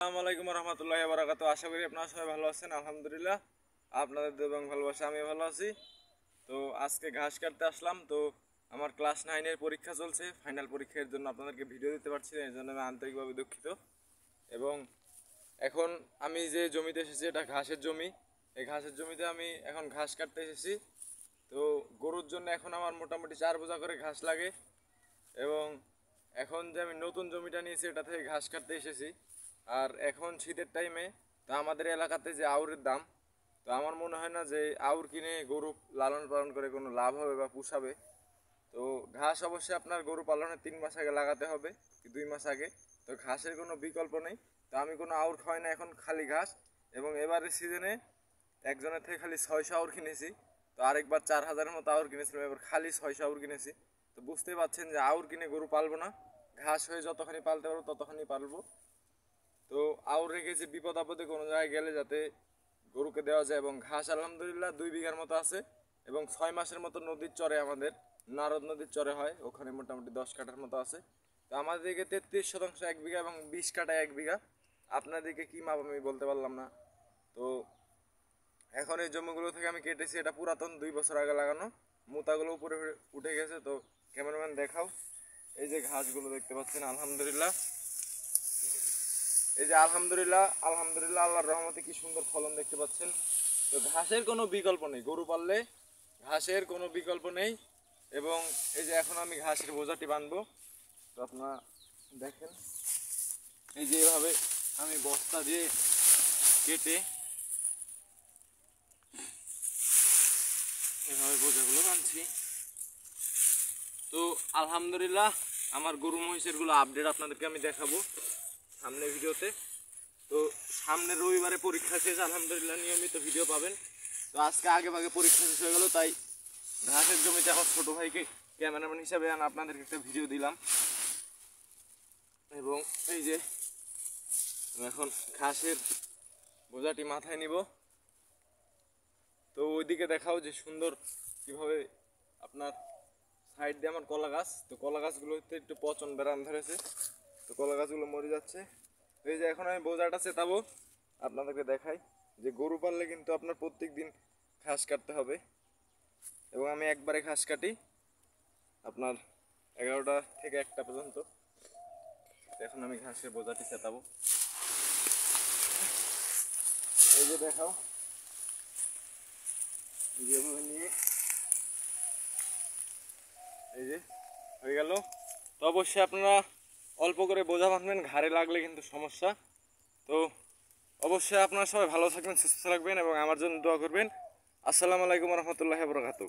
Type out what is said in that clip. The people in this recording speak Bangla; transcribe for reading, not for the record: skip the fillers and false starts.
আসসালামু আলাইকুম রহমতুল্লাহি ওয়া বারাকাতুহু। আশা করি আপনারা সবাই ভালো আছেন। আলহামদুলিল্লাহ, আপনাদের দোয়া এবং ভালোবাসা আমি ভালো আছি। তো আজকে ঘাস কাটতে আসলাম। তো আমার ক্লাস 9-এর পরীক্ষা চলছে, ফাইনাল পরীক্ষার জন্য আপনাদেরকে ভিডিও দিতে পারছি না, এর জন্য আমি আন্তরিকভাবে দুঃখিত। এবং এখন আমি যে জমিতে এসেছি এটা ঘাসের জমি। এই ঘাসের জমিতে আমি এখন ঘাস কাটতে এসেছি। তো গরুর জন্য এখন আমার মোটামুটি 4 বোঝা করে ঘাস লাগে। এবং এখন যে আমি নতুন জমিটা নিয়েছি এটা থেকে ঘাস কাটতে এসেছি। আর এখন শীতের টাইমে তো আমাদের এলাকাতে যে আউরের দাম, তো আমার মনে হয় না যে আউর কিনে গরু লালন পালন করে কোনো লাভ হবে বা পুষাবে। তো ঘাস অবশ্যই আপনার গরু পালনের 3 মাস আগে লাগাতে হবে কি 2 মাস আগে। তো ঘাসের কোনো বিকল্প নেই। তো আমি কোনো আউর খাওয়াই না, এখন খালি ঘাস। এবং এবারের সিজনে একজনের থেকে খালি 600 আউর কিনেছি। তো আরেকবার 4000-এর মতো আউর কিনেছিলাম, এবার খালি 600 আউর কিনেছি। তো বুঝতেই পারছেন যে আউর কিনে গরু পালবো না, ঘাস হয়ে যতখানি পালতে পারবো ততখানি পালবো। তো আউর রেখেছি বিপদ আপদে কোনো জায়গায় গেলে যাতে গরুকে দেওয়া যায়। এবং ঘাস আলহামদুলিল্লাহ 2 বিঘার মতো আছে। এবং 6 মাসের মতো নদীর চরে, আমাদের নারদ নদীর চরে হয়, ওখানে মোটামুটি 10 কাঠার মতো আছে। তো আমাদের দিকে 33% 1 বিঘা এবং 20 কাঠা 1 বিঘা। আপনাদেরকে কী মাপ আমি বলতে পারলাম না। তো এখন এই জমিগুলো থেকে আমি কেটেছি, এটা পুরাতন 2 বছর আগে লাগানো। মোতাগুলো উপরে উঠে গেছে। তো ক্যামেরাম্যান দেখাও, এই যে ঘাসগুলো দেখতে পাচ্ছেন আলহামদুলিল্লাহ। এই যে আলহামদুলিল্লাহ আলহামদুলিল্লাহ আল্লাহর রহমতে কি সুন্দর ফলন দেখতে পাচ্ছেন। তো ঘাসের কোনো বিকল্প নেই, গরু পাললে ঘাসের কোনো বিকল্প নেই। এবং এই যে এখন আমি ঘাসের বোঝাটি বাঁধবো। তো আপনারা দেখেন, এই যে এভাবে আমি বস্তা দিয়ে কেটে এভাবে বোঝাগুলো বাঁধছি। তো আলহামদুলিল্লাহ আমার গরু মহিষেরগুলো আপডেট আপনাদেরকে আমি দেখাবো সামনের ভিডিওতে। তো সামনের রবিবারে পরীক্ষা শেষ, আলহামদুলিল্লাহ নিয়মিত ভিডিও পাবেন। তো আজকে আগে ভাগে পরীক্ষা শেষ হয়ে গেল, তাই ঘাসের জমিতে আমার ছোটো ভাইকে ক্যামেরাম্যান হিসাবে আপনাদেরকে একটা ভিডিও দিলাম। এবং এই যে এখন ঘাসের বোঝাটি মাথায় নিব। তো ওইদিকে দেখাও যে সুন্দর কীভাবে আপনার সাইড দিয়ে আমার কলা গাছ। তো কলা গাছগুলোতে একটু পচন বেরাম ধরেছে, তো কলা গাছগুলো মরে যাচ্ছে। তো এই যে এখন আমি বোঝাটা চেতাবো, আপনাদেরকে দেখাই যে গরু পাললে কিন্তু আপনার প্রত্যেক দিন ঘাস কাটতে হবে। এবং আমি একবারে ঘাস কাটি আপনার 11টা থেকে 1টা পর্যন্ত। এখন আমি ঘাসের বোঝাটি চেতাবো, এই যে দেখাও, যেভাবে নিয়ে এই যে হয়ে গেল। তো অবশ্যই আপনারা অল্প করে বোঝা বাঁধবেন, ঘাড়ে লাগলে কিন্তু সমস্যা। তো অবশ্যই আপনারা সবাই ভালো থাকবেন, সুস্থ থাকবেন এবং আমার জন্য দোয়া করবেন। আসসালামু আলাইকুম রহমতুল্লাহি ওয়া বারাকাতুহু।